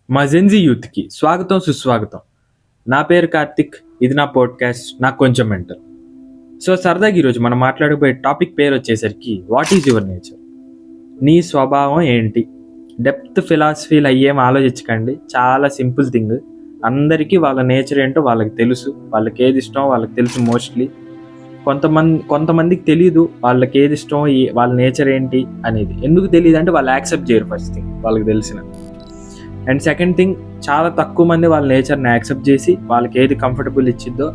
మా జెన్జీ యూత్కి స్వాగతం సుస్వాగతం. నా పేరు కార్తిక్. ఇది నా పాడ్కాస్ట్ నాకు కొంచెం మెంటల్. సో సరదాగా ఈరోజు మనం మాట్లాడబోయే టాపిక్ పేరు వచ్చేసరికి వాట్ ఈజ్ యువర్ నేచర్. నీ స్వభావం ఏంటి? డెప్త్ ఫిలాసఫీలు అయ్యేం ఆలోచించకండి. చాలా సింపుల్ థింగ్. అందరికీ వాళ్ళ నేచర్ ఏంటో వాళ్ళకి తెలుసు. వాళ్ళకి ఏది ఇష్టం వాళ్ళకి తెలుసు మోస్ట్లీ. కొంతమందికి తెలియదు వాళ్ళకి ఏది ఇష్టం, వాళ్ళ నేచర్ ఏంటి అనేది. ఎందుకు తెలియదు అంటే వాళ్ళు యాక్సెప్ట్ చేయరు. ఫస్ట్ థింగ్ వాళ్ళకి తెలిసిన. అండ్ సెకండ్ థింగ్, చాలా తక్కువ మంది వాళ్ళ నేచర్ని యాక్సెప్ట్ చేసి వాళ్ళకి ఏది కంఫర్టబుల్ ఇచ్చిద్దో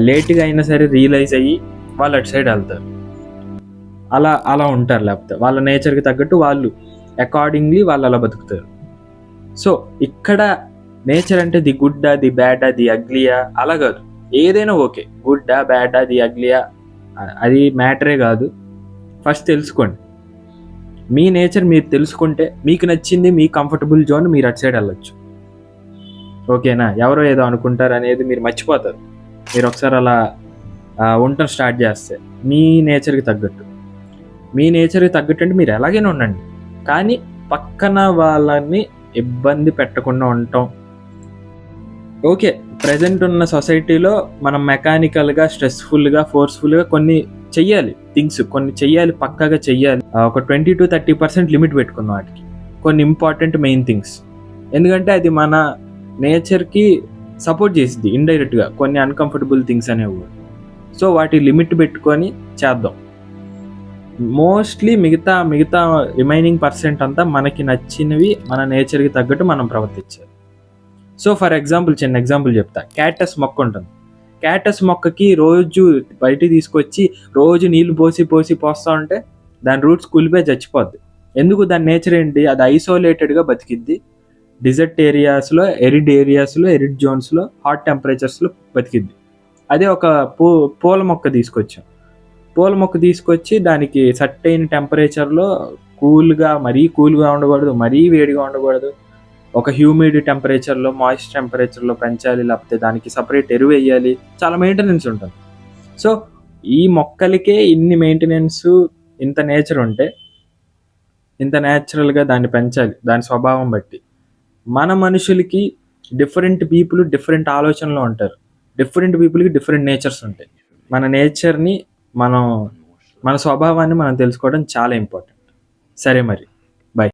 లేట్గా అయినా సరే రియలైజ్ అయ్యి వాళ్ళు అటు సైడ్ వెళ్తారు. అలా ఉంటారు. లేకపోతే వాళ్ళ నేచర్కి తగ్గట్టు వాళ్ళు అకార్డింగ్లీ వాళ్ళు అలా బతుకుతారు. సో ఇక్కడ నేచర్ అంటే ది గుడ్డా, ది బ్యాడా, ది అగ్లియా అలా కాదు. ఏదైనా ఓకే, గుడ్డా బ్యాడా, ది అగ్లియా అది మ్యాటరే కాదు. ఫస్ట్ తెలుసుకోండి. మీ నేచర్ మీరు తెలుసుకుంటే మీకు నచ్చింది, మీ కంఫర్టబుల్ జోన్, మీరు అటు సైడ్ వెళ్ళొచ్చు. ఓకేనా? ఎవరో ఏదో అనుకుంటారు అనేది మీరు మర్చిపోతారు. మీరు ఒకసారి అలా ఉండటం స్టార్ట్ చేస్తే మీ నేచర్కి తగ్గట్టు అంటే మీరు ఎలాగైనా ఉండండి, కానీ పక్కన వాళ్ళని ఇబ్బంది పెట్టకుండా ఉండటం. ఓకే, ప్రజెంట్ ఉన్న సొసైటీలో మనం మెకానికల్గా, స్ట్రెస్ఫుల్గా, ఫోర్స్ఫుల్గా కొన్ని చెయ్యాలి. థింగ్స్ కొన్ని చెయ్యాలి, పక్కాగా చెయ్యాలి. ఒక 20-30% లిమిట్ పెట్టుకున్నాం వాటికి. కొన్ని ఇంపార్టెంట్ మెయిన్ థింగ్స్. ఎందుకంటే అది మన నేచర్కి సపోర్ట్ చేసింది ఇండైరెక్ట్గా కొన్ని అన్కంఫర్టబుల్ థింగ్స్ అనేవి. సో వాటి లిమిట్ పెట్టుకొని చేద్దాం. మోస్ట్లీ మిగతా రిమైనింగ్ పర్సెంట్ అంతా మనకి నచ్చినవి, మన నేచర్కి తగ్గట్టు మనం ప్రవర్తించాలి. సో ఫర్ ఎగ్జాంపుల్, చిన్న ఎగ్జాంపుల్ చెప్తా. క్యాక్టస్ మొక్క ఉంటుంది. క్యాక్టస్ మొక్కకి రోజు బయటికి తీసుకొచ్చి రోజు నీళ్లు పోస్తా ఉంటే దాని రూట్స్ కూలిపోయి చచ్చిపోద్ది. ఎందుకు? దాని నేచర్ ఏంటి? అది ఐసోలేటెడ్గా బతికిద్ది. డిజర్ట్ ఏరియాస్లో, ఎరిడ్ జోన్స్లో, హాట్ టెంపరేచర్స్లో బతికిద్ది. అదే ఒక పూల మొక్క తీసుకొచ్చి దానికి సర్టైన్ టెంపరేచర్లో మరీ కూల్గా ఉండకూడదు, మరీ వేడిగా ఉండకూడదు, ఒక హ్యూమిడ్ టెంపరేచర్లో, మాయిస్ట్ టెంపరేచర్లో పెంచాలి. లేకపోతే దానికి సపరేట్ ఎరువు వేయాలి. చాలా మెయింటెనెన్స్ ఉంటుంది. సో ఈ మొక్కలకే ఇన్ని మెయింటెనెన్స్, ఇంత నేచర్ ఉంటే ఇంత న్యాచురల్గా దాన్ని పెంచాలి దాని స్వభావం బట్టి. మన మనుషులకి డిఫరెంట్ పీపుల్ డిఫరెంట్ ఆలోచనలో ఉంటారు. డిఫరెంట్ పీపుల్కి డిఫరెంట్ నేచర్స్ ఉంటాయి. మన నేచర్ని మన స్వభావాన్ని మనం తెలుసుకోవడం చాలా ఇంపార్టెంట్. సరే మరి.